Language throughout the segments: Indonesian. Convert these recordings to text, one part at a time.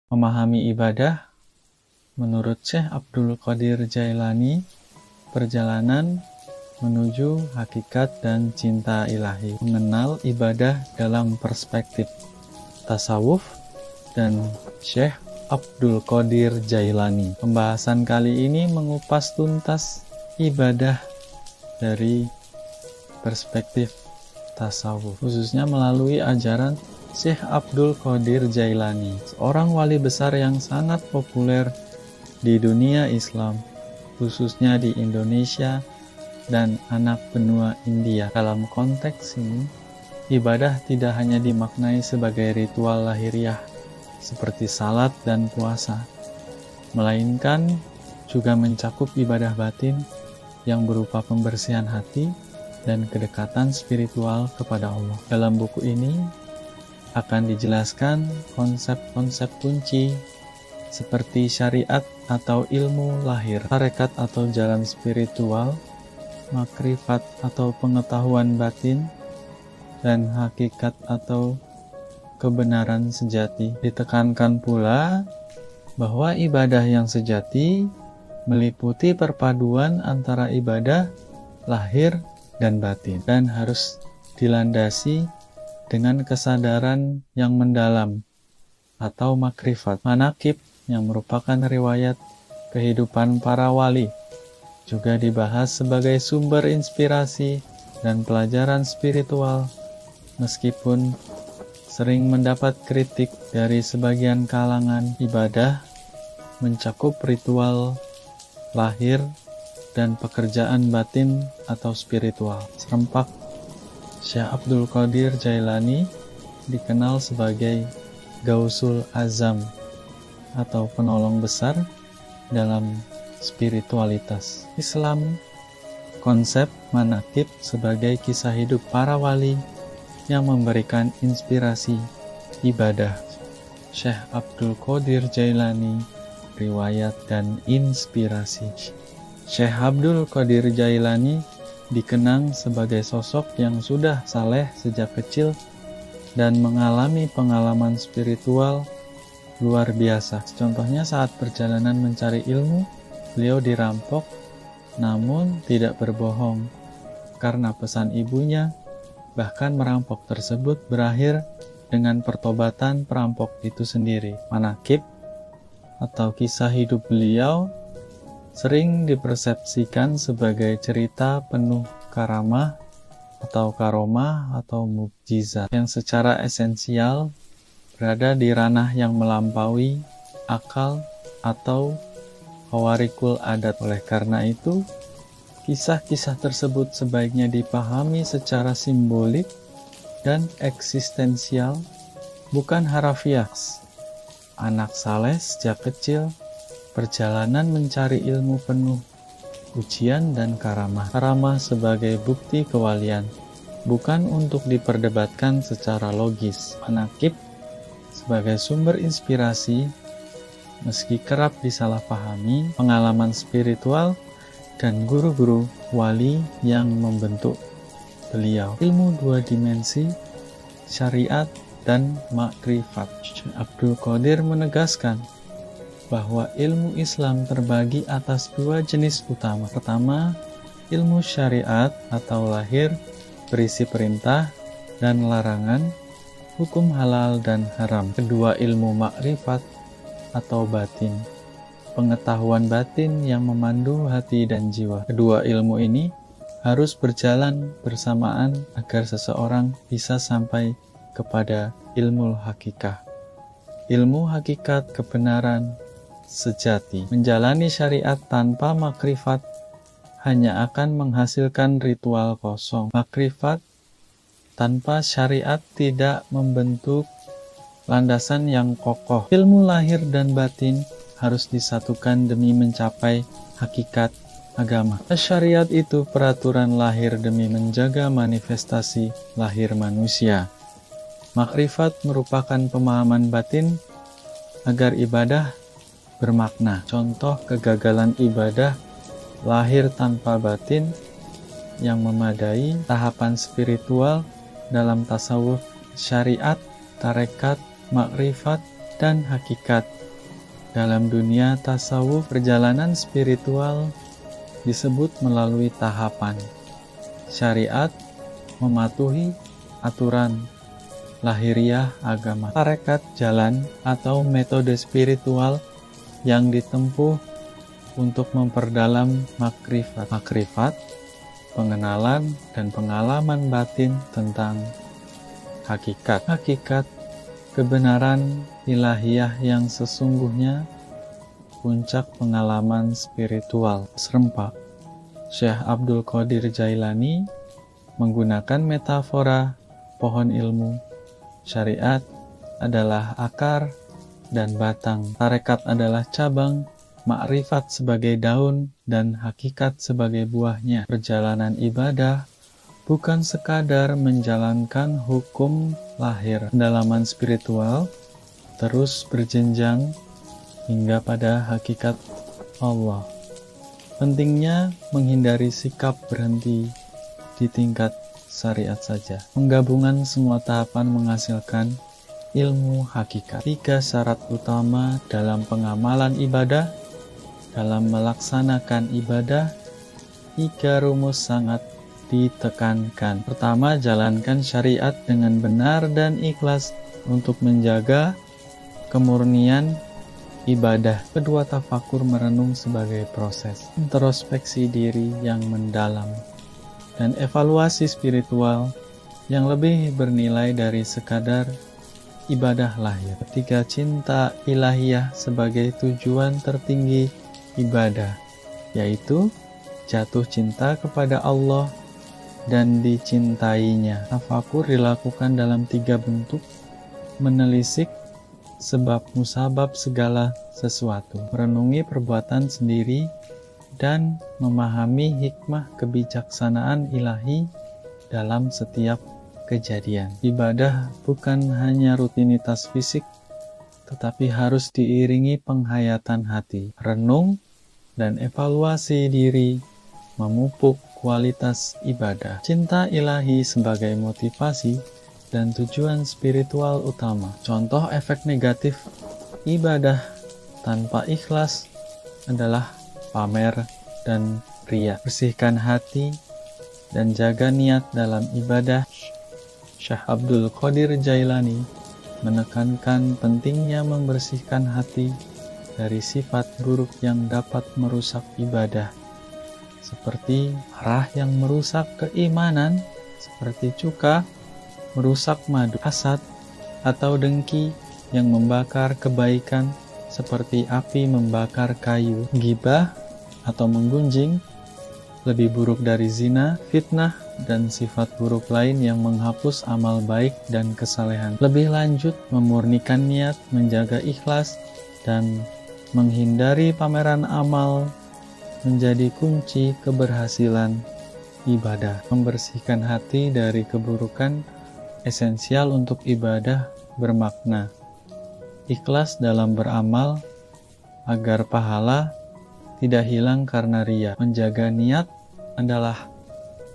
Memahami ibadah menurut Syekh Abdul Qadir Jailani, perjalanan menuju hakikat dan cinta ilahi. Mengenal ibadah dalam perspektif tasawuf dan Syekh Abdul Qadir Jailani. Pembahasan kali ini mengupas tuntas ibadah dari perspektif tasawuf, khususnya melalui ajaran Syekh Abdul Qadir Jailani, seorang wali besar yang sangat populer di dunia Islam, khususnya di Indonesia dan anak benua India. Dalam konteks ini, ibadah tidak hanya dimaknai sebagai ritual lahiriah seperti salat dan puasa, melainkan juga mencakup ibadah batin yang berupa pembersihan hati dan kedekatan spiritual kepada Allah. Dalam buku ini akan dijelaskan konsep-konsep kunci seperti syariat atau ilmu lahir, tarekat atau jalan spiritual, makrifat atau pengetahuan batin, dan hakikat atau kebenaran sejati. Ditekankan pula bahwa ibadah yang sejati meliputi perpaduan antara ibadah lahir dan batin, dan harus dilandasi dengan kesadaran yang mendalam atau makrifat. Manaqib yang merupakan riwayat kehidupan para wali juga dibahas sebagai sumber inspirasi dan pelajaran spiritual, meskipun sering mendapat kritik dari sebagian kalangan. Ibadah mencakup ritual lahir dan pekerjaan batin atau spiritual. Serempak Syekh Abdul Qadir Jailani dikenal sebagai Gausul Azam atau penolong besar dalam spiritualitas Islam. Konsep manaqib sebagai kisah hidup para wali yang memberikan inspirasi ibadah. Syekh Abdul Qadir Jailani, riwayat dan inspirasi. Syekh Abdul Qadir Jailani dikenang sebagai sosok yang sudah saleh sejak kecil dan mengalami pengalaman spiritual luar biasa. Contohnya saat perjalanan mencari ilmu, beliau dirampok namun tidak berbohong karena pesan ibunya. Bahkan merampok tersebut berakhir dengan pertobatan perampok itu sendiri. Manaqib atau kisah hidup beliau sering dipersepsikan sebagai cerita penuh karamah atau karomah atau mukjizat yang secara esensial berada di ranah yang melampaui akal atau khawarikul adat. Oleh karena itu, kisah-kisah tersebut sebaiknya dipahami secara simbolik dan eksistensial, bukan harafiah. Anak saleh sejak kecil perjalanan mencari ilmu penuh ujian dan karamah. Karamah sebagai bukti kewalian, bukan untuk diperdebatkan secara logis. Manaqib sebagai sumber inspirasi, meski kerap disalahpahami, pengalaman spiritual dan guru-guru wali yang membentuk beliau. Ilmu dua dimensi, syariat dan makrifat. Abdul Qadir menegaskan bahwa ilmu Islam terbagi atas dua jenis utama. Pertama, ilmu syariat atau lahir berisi perintah dan larangan, hukum halal dan haram. Kedua, ilmu makrifat atau batin, pengetahuan batin yang memandu hati dan jiwa. Kedua ilmu ini harus berjalan bersamaan agar seseorang bisa sampai kepada ilmu hakikah. Ilmu hakikat kebenaran sejati. Menjalani syariat tanpa makrifat hanya akan menghasilkan ritual kosong. Makrifat tanpa syariat tidak membentuk landasan yang kokoh. Ilmu lahir dan batin harus disatukan demi mencapai hakikat agama. Syariat itu peraturan lahir demi menjaga manifestasi lahir manusia. Makrifat merupakan pemahaman batin agar ibadah bermakna. Contoh kegagalan ibadah lahir tanpa batin yang memadai, tahapan spiritual dalam tasawuf, syariat, tarekat, makrifat, dan hakikat. Dalam dunia tasawuf, perjalanan spiritual disebut melalui tahapan. Syariat mematuhi aturan lahiriah agama. Tarekat jalan atau metode spiritual yang ditempuh untuk memperdalam makrifat, pengenalan dan pengalaman batin tentang hakikat kebenaran ilahiyah yang sesungguhnya, puncak pengalaman spiritual serempak. Syekh Abdul Qadir Jailani menggunakan metafora pohon ilmu. Syariat adalah akar dan batang, tarekat adalah cabang, makrifat sebagai daun, dan hakikat sebagai buahnya. Perjalanan ibadah bukan sekadar menjalankan hukum lahir. Pendalaman spiritual terus berjenjang hingga pada hakikat Allah. Pentingnya menghindari sikap berhenti di tingkat syariat saja. Penggabungan semua tahapan menghasilkan ilmu hakikat. 3 syarat utama dalam pengamalan ibadah. Dalam melaksanakan ibadah, 3 rumus sangat ditekankan. Pertama, jalankan syariat dengan benar dan ikhlas untuk menjaga kemurnian ibadah. Kedua, tafakur merenung sebagai proses introspeksi diri yang mendalam dan evaluasi spiritual yang lebih bernilai dari sekadar ibadah lahir. Ketiga, cinta ilahiyah sebagai tujuan tertinggi ibadah, yaitu jatuh cinta kepada Allah dan dicintainya. Tafakur dilakukan dalam 3 bentuk: menelisik sebab musabab segala sesuatu, merenungi perbuatan sendiri, dan memahami hikmah kebijaksanaan ilahi dalam setiap kejadian. Ibadah bukan hanya rutinitas fisik, tetapi harus diiringi penghayatan hati, renung, dan evaluasi diri memupuk kualitas ibadah. Cinta ilahi sebagai motivasi dan tujuan spiritual utama. Contoh efek negatif ibadah tanpa ikhlas adalah pamer dan riya. Bersihkan hati dan jaga niat dalam ibadah. Syekh Abdul Qadir Jailani menekankan pentingnya membersihkan hati dari sifat buruk yang dapat merusak ibadah, seperti marah yang merusak keimanan, seperti cuka merusak madu, hasad atau dengki yang membakar kebaikan, seperti api membakar kayu, ghibah atau menggunjing lebih buruk dari zina, fitnah, dan sifat buruk lain yang menghapus amal baik dan kesalehan. Lebih lanjut, memurnikan niat, menjaga ikhlas, dan menghindari pameran amal menjadi kunci keberhasilan ibadah. Membersihkan hati dari keburukan esensial untuk ibadah bermakna. Ikhlas dalam beramal agar pahala tidak hilang karena riya. Menjaga niat adalah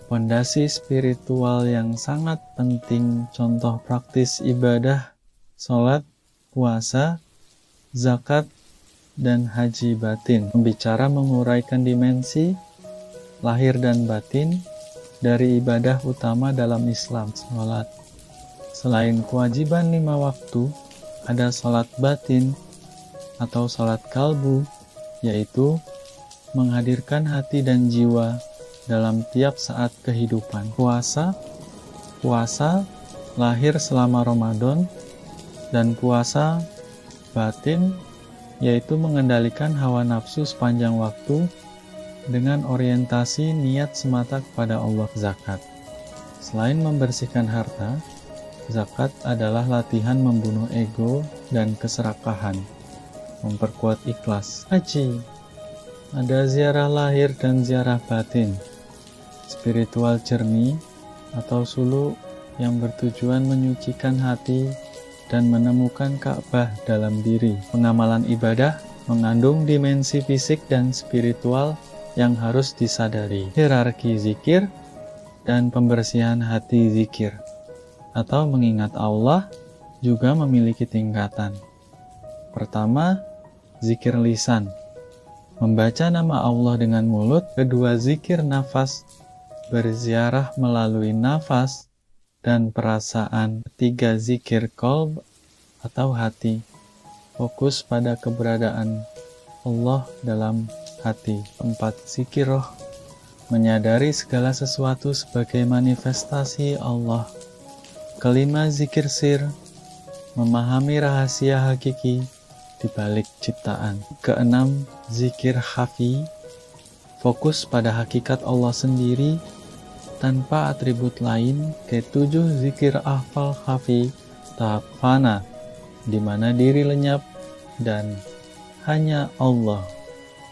fondasi spiritual yang sangat penting. Contoh praktis ibadah, sholat, puasa, zakat, dan haji batin. Membicara menguraikan dimensi lahir dan batin dari ibadah utama dalam Islam, sholat. Selain kewajiban 5 waktu, ada sholat batin atau sholat kalbu, yaitu menghadirkan hati dan jiwa dalam tiap saat kehidupan. Puasa lahir selama Ramadan, dan puasa batin yaitu mengendalikan hawa nafsu sepanjang waktu dengan orientasi niat semata kepada Allah. Zakat. Selain membersihkan harta, zakat adalah latihan membunuh ego dan keserakahan, memperkuat ikhlas. Haji, ada ziarah lahir dan ziarah batin. Spiritual journey atau suluk yang bertujuan menyucikan hati dan menemukan Ka'bah dalam diri. Pengamalan ibadah mengandung dimensi fisik dan spiritual yang harus disadari. Hierarki zikir dan pembersihan hati zikir atau mengingat Allah juga memiliki tingkatan. Pertama, zikir lisan, membaca nama Allah dengan mulut. Kedua, zikir nafas, berziarah melalui nafas dan perasaan. Ketiga, zikir qalb atau hati, fokus pada keberadaan Allah dalam hati. Keempat, zikir roh, menyadari segala sesuatu sebagai manifestasi Allah. Kelima, zikir sir, memahami rahasia hakiki di balik ciptaan. Keenam, zikir khafi, fokus pada hakikat Allah sendiri tanpa atribut lain. Ketujuh, zikir ahfal khafi, tahap fana, di mana diri lenyap dan hanya Allah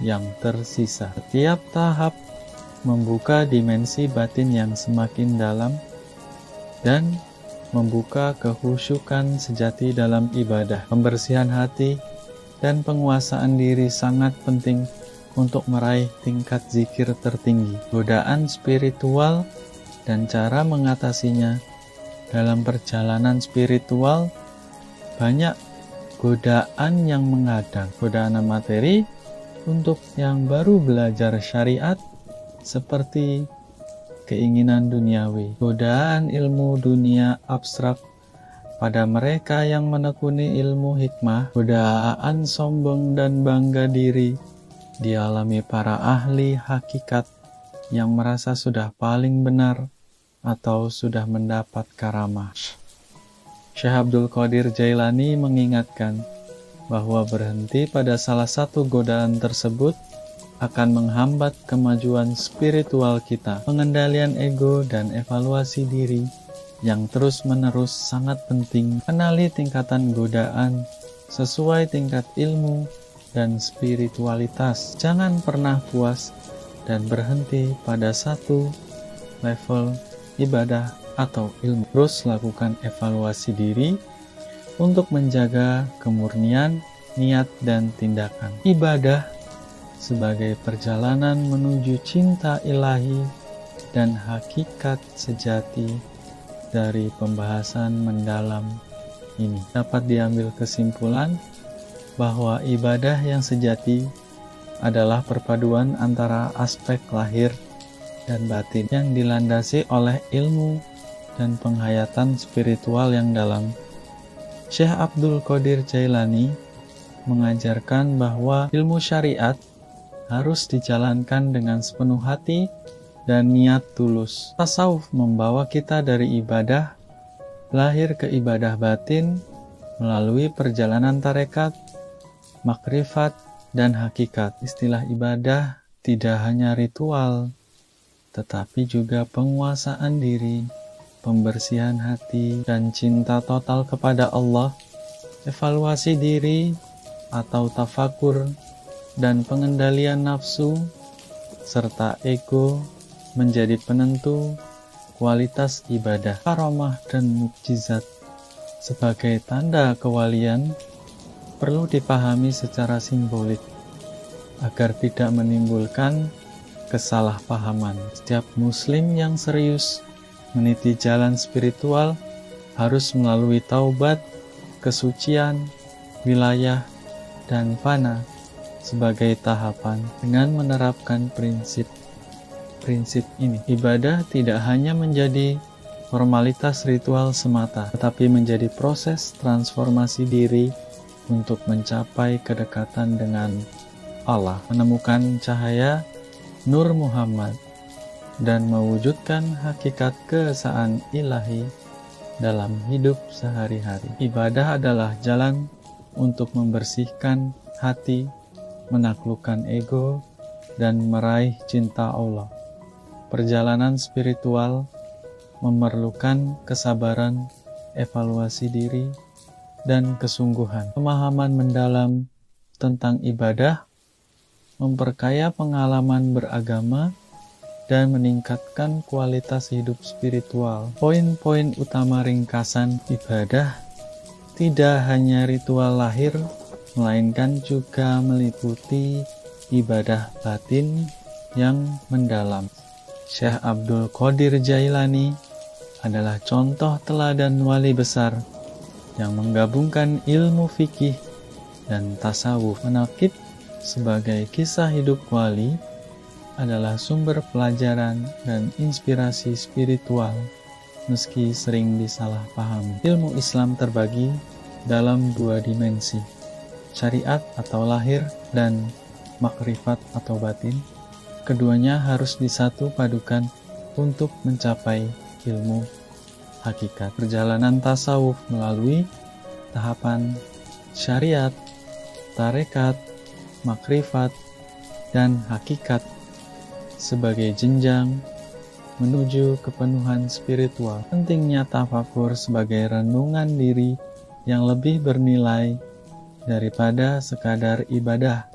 yang tersisa. Setiap tahap membuka dimensi batin yang semakin dalam dan membuka kehusyukan sejati dalam ibadah. Pembersihan hati dan penguasaan diri sangat penting untuk meraih tingkat zikir tertinggi. Godaan spiritual dan cara mengatasinya. Dalam perjalanan spiritual, banyak godaan yang menghadang. Godaan materi untuk yang baru belajar syariat, seperti keinginan duniawi. Godaan ilmu dunia abstrak pada mereka yang menekuni ilmu hikmah. Godaan sombong dan bangga diri dialami para ahli hakikat yang merasa sudah paling benar atau sudah mendapat karamah. Syekh Abdul Qadir Jailani mengingatkan bahwa berhenti pada salah satu godaan tersebut akan menghambat kemajuan spiritual kita. Pengendalian ego dan evaluasi diri yang terus-menerus sangat penting. Kenali tingkatan godaan sesuai tingkat ilmu dan spiritualitas. Jangan pernah puas dan berhenti pada satu level ibadah atau ilmu. Terus lakukan evaluasi diri untuk menjaga kemurnian niat dan tindakan. Ibadah sebagai perjalanan menuju cinta ilahi dan hakikat sejati. Dari pembahasan mendalam ini dapat diambil kesimpulan bahwa ibadah yang sejati adalah perpaduan antara aspek lahir dan batin yang dilandasi oleh ilmu dan penghayatan spiritual yang dalam. Syekh Abdul Qadir Jailani mengajarkan bahwa ilmu syariat harus dijalankan dengan sepenuh hati dan niat tulus. Tasawuf membawa kita dari ibadah lahir ke ibadah batin melalui perjalanan tarekat, makrifat, dan hakikat. Istilah ibadah tidak hanya ritual, tetapi juga penguasaan diri, pembersihan hati, dan cinta total kepada Allah, evaluasi diri atau tafakur, dan pengendalian nafsu, serta ego menjadi penentu kualitas ibadah. Karamah dan mukjizat sebagai tanda kewalian perlu dipahami secara simbolik agar tidak menimbulkan kesalahpahaman. Setiap muslim yang serius meniti jalan spiritual harus melalui taubat, kesucian, wilayah, dan fana sebagai tahapan. Dengan menerapkan prinsip ini, ibadah tidak hanya menjadi formalitas ritual semata, tetapi menjadi proses transformasi diri untuk mencapai kedekatan dengan Allah, menemukan cahaya Nur Muhammad, dan mewujudkan hakikat keesaan ilahi dalam hidup sehari-hari. Ibadah adalah jalan untuk membersihkan hati, menaklukkan ego, dan meraih cinta Allah. Perjalanan spiritual memerlukan kesabaran, evaluasi diri, dan kesungguhan. Pemahaman mendalam tentang ibadah memperkaya pengalaman beragama dan meningkatkan kualitas hidup spiritual. Poin-poin utama ringkasan ibadah tidak hanya ritual lahir, melainkan juga meliputi ibadah batin yang mendalam. Syekh Abdul Qadir Jailani adalah contoh teladan wali besar yang menggabungkan ilmu fikih dan tasawuf. Manaqib sebagai kisah hidup wali adalah sumber pelajaran dan inspirasi spiritual meski sering disalahpahami. Ilmu Islam terbagi dalam dua dimensi, syariat atau lahir dan makrifat atau batin. Keduanya harus disatu padukan untuk mencapai ilmu hakikat. Perjalanan tasawuf melalui tahapan syariat, tarekat, makrifat, dan hakikat sebagai jenjang menuju kepenuhan spiritual. Pentingnya tafakur sebagai renungan diri yang lebih bernilai daripada sekadar ibadah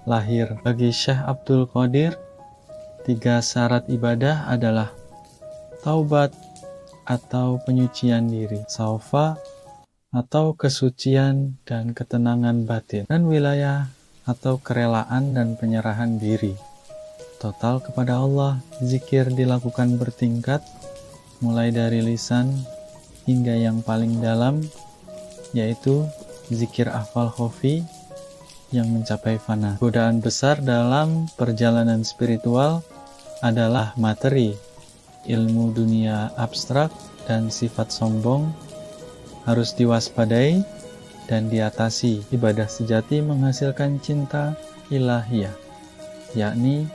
lahir. Bagi Syekh Abdul Qadir, 3 syarat ibadah adalah taubat atau penyucian diri, saufa atau kesucian dan ketenangan batin, dan wilayah atau kerelaan dan penyerahan diri total kepada Allah. Zikir dilakukan bertingkat, mulai dari lisan hingga yang paling dalam, yaitu zikir ahwal khofi yang mencapai fana. Godaan besar dalam perjalanan spiritual adalah materi, ilmu dunia abstrak, dan sifat sombong harus diwaspadai dan diatasi. Ibadah sejati menghasilkan cinta ilahiyah, yakni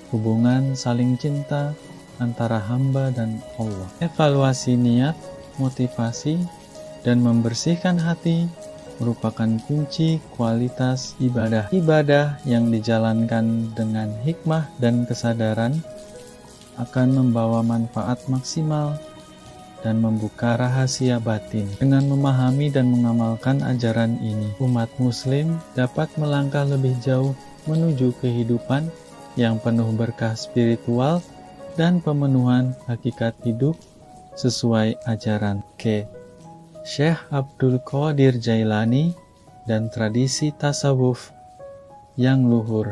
hubungan saling cinta antara hamba dan Allah. Evaluasi niat, motivasi, dan membersihkan hati merupakan kunci kualitas ibadah. Ibadah yang dijalankan dengan hikmah dan kesadaran akan membawa manfaat maksimal dan membuka rahasia batin. Dengan memahami dan mengamalkan ajaran ini, umat muslim dapat melangkah lebih jauh menuju kehidupan yang penuh berkah spiritual dan pemenuhan hakikat hidup sesuai ajaran Syekh Abdul Qadir Jailani dan tradisi tasawuf yang luhur.